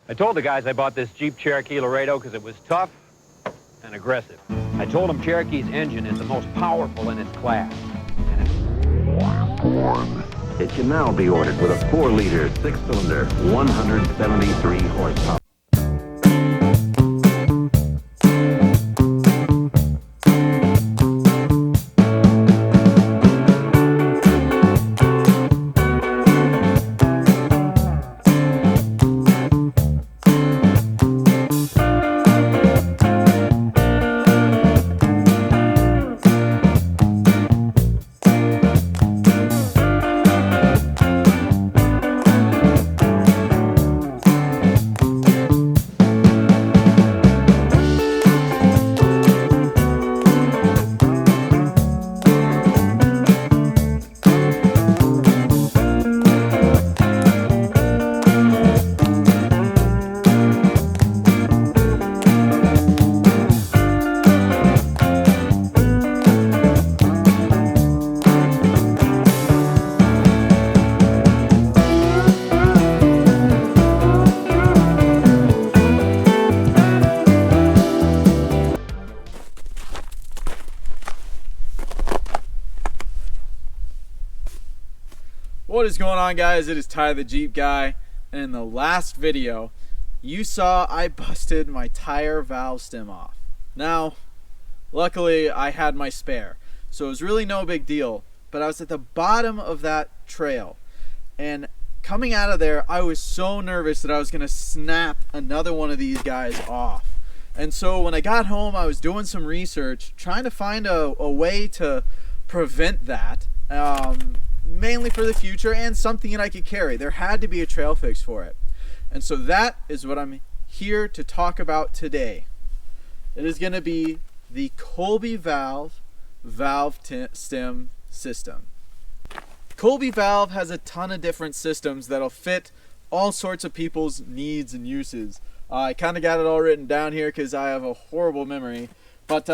I told the guys I bought this Jeep Cherokee Laredo because it was tough and aggressive. I told them Cherokee's engine is the most powerful in its class. It can now be ordered with a 4-liter, 6-cylinder, 173 horsepower. What is going on, guys? It is Ty the Jeep Guy, and in the last video you saw I busted my tire valve stem off. Now luckily I had my spare, so it was really no big deal, but I was at the bottom of that trail, and coming out of there I was so nervous that I was gonna snap another one of these guys off. And so when I got home, I was doing some research trying to find a way to prevent that, mainly for the future, and something that I could carry. There had to be a trail fix for it. And so that is what I'm here to talk about today. It is going to be the Colby Valve stem system. Colby Valve has a ton of different systems that'll fit all sorts of people's needs and uses. I kind of got it all written down here because I have a horrible memory. But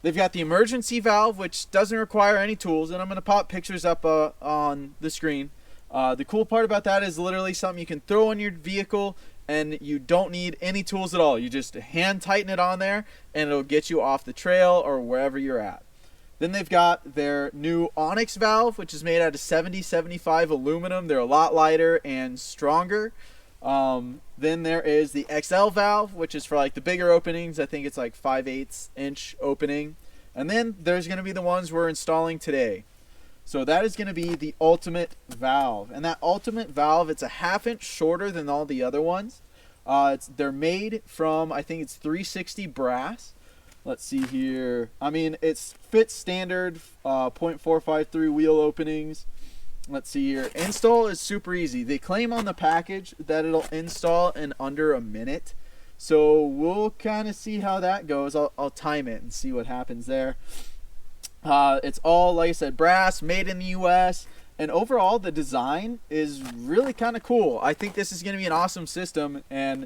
they've got the emergency valve, which doesn't require any tools, and I'm going to pop pictures up on the screen. The cool part about that is literally something you can throw in your vehicle, and you don't need any tools at all. You just hand tighten it on there, and it'll get you off the trail or wherever you're at. Then they've got their new Onyx valve, which is made out of 70-75 aluminum. They're a lot lighter and stronger. Then there is the XL valve, which is for like the bigger openings. I think it's like 5/8 inch opening. And then there's going to be the ones we're installing today. So that is going to be the ultimate valve. And that ultimate valve, it's a 1/2 inch shorter than all the other ones. They're made from, I think it's 360 brass. Let's see here. I mean, it's fit standard 0.453 wheel openings. Let's see here. Install is super easy. They claim on the package that it'll install in under a minute. So we'll kind of see how that goes. I'll time it and see what happens there. It's all, like I said, brass, made in the US. And overall, the design is really kind of cool. I think this is going to be an awesome system. And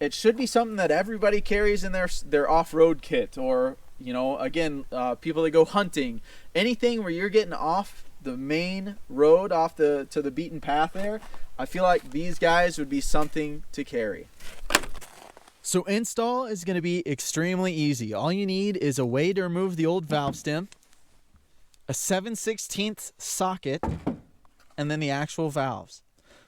it should be something that everybody carries in their off-road kit. Or, you know, again, people that go hunting. Anything where you're getting off the main road, off to the beaten path there, I feel like these guys would be something to carry. So install is going to be extremely easy. All you need is a way to remove the old valve stem, a 7/16 socket, and then the actual valves.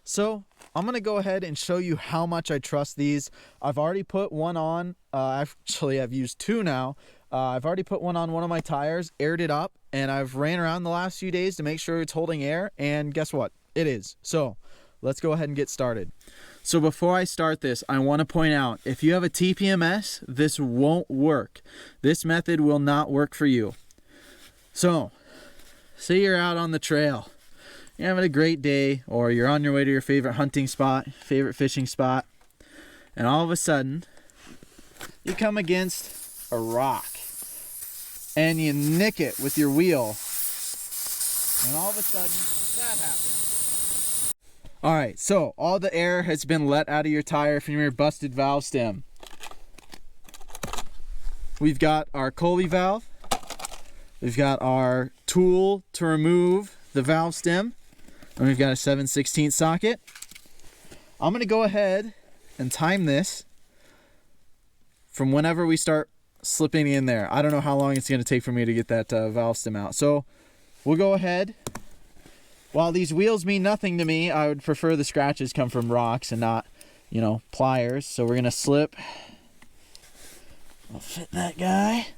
So I'm going to go ahead and show you how much I trust these. I've already put one on. Actually, I've used two now. I've already put one on one of my tires, aired it up, and I've ran around the last few days to make sure it's holding air, and guess what? It is. So let's go ahead and get started. So before I start this, I want to point out, if you have a TPMS, this won't work. This method will not work for you. So, say you're out on the trail, you're having a great day, or you're on your way to your favorite hunting spot, favorite fishing spot, and all of a sudden, you come against a rock, and you nick it with your wheel, and all of a sudden, that happens. Alright, so all the air has been let out of your tire from your busted valve stem. We've got our Colby valve. We've got our tool to remove the valve stem. And we've got a 7/16 socket. I'm going to go ahead and time this from whenever we start slipping in there. I don't know how long it's going to take for me to get that valve stem out. So we'll go ahead. While these wheels mean nothing to me, I would prefer the scratches come from rocks and not, you know, pliers. So we're going to slip. I'll fit that guy.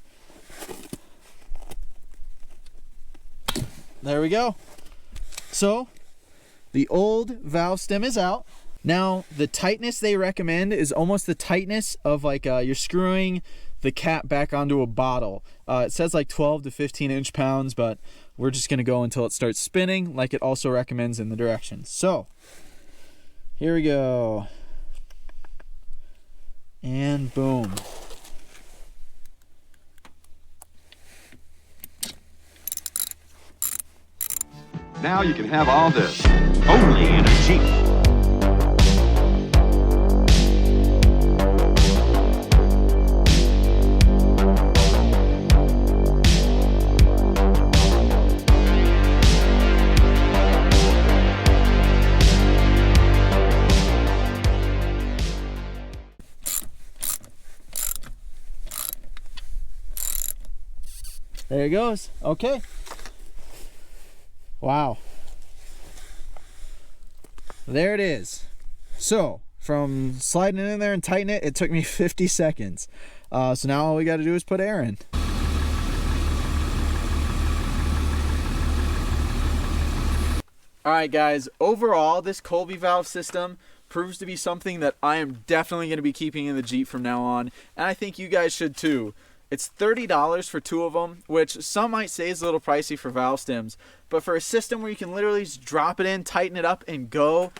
There we go. So the old valve stem is out. Now the tightness they recommend is almost the tightness of like you're screwing the cap back onto a bottle. It says like 12 to 15 inch-pounds, but we're just gonna go until it starts spinning like it also recommends in the directions. So here we go. And boom. Now you can have all this only in a Jeep. There it goes. Okay. Wow. There it is. So from sliding in there and tighten it, it took me 50 seconds. So now all we got to do is put air in. All right, guys. Overall, this Colby valve system proves to be something that I am definitely going to be keeping in the Jeep from now on, and I think you guys should too. It's $30 for 2 of them, which some might say is a little pricey for valve stems, but for a system where you can literally just drop it in, tighten it up, and go,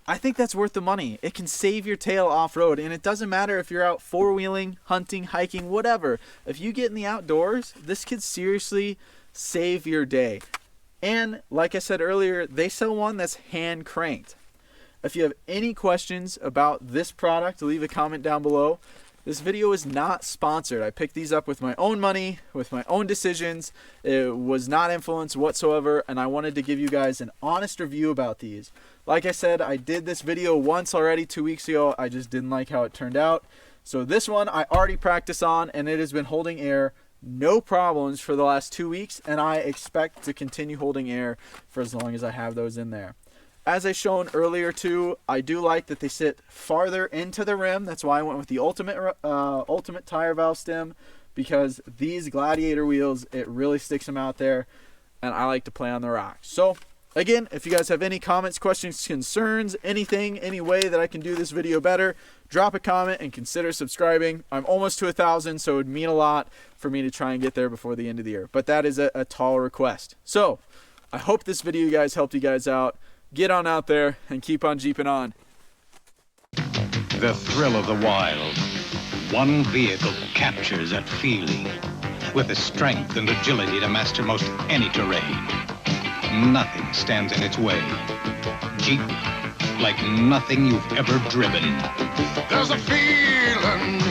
I think that's worth the money. It can save your tail off-road, and it doesn't matter if you're out four-wheeling, hunting, hiking, whatever. If you get in the outdoors, this could seriously save your day. And like I said earlier, they sell one that's hand-cranked. If you have any questions about this product, leave a comment down below. This video is not sponsored. I picked these up with my own money, with my own decisions. It was not influenced whatsoever, and I wanted to give you guys an honest review about these. Like I said, I did this video once already 2 weeks ago. I just didn't like how it turned out. So this one I already practiced on, and it has been holding air no problems for the last 2 weeks, and I expect to continue holding air for as long as I have those in there. As I shown earlier too, I do like that they sit farther into the rim. That's why I went with the ultimate tire valve stem, because these Gladiator wheels, it really sticks them out there, and I like to play on the rocks. So again, if you guys have any comments, questions, concerns, anything, any way that I can do this video better, drop a comment and consider subscribing. I'm almost to 1,000, so it would mean a lot for me to try and get there before the end of the year. But that is a tall request. So I hope this video guys helped you guys out. Get on out there and keep on jeeping on. The thrill of the wild. One vehicle captures that feeling with the strength and agility to master most any terrain. Nothing stands in its way. Jeep, like nothing you've ever driven. There's a feeling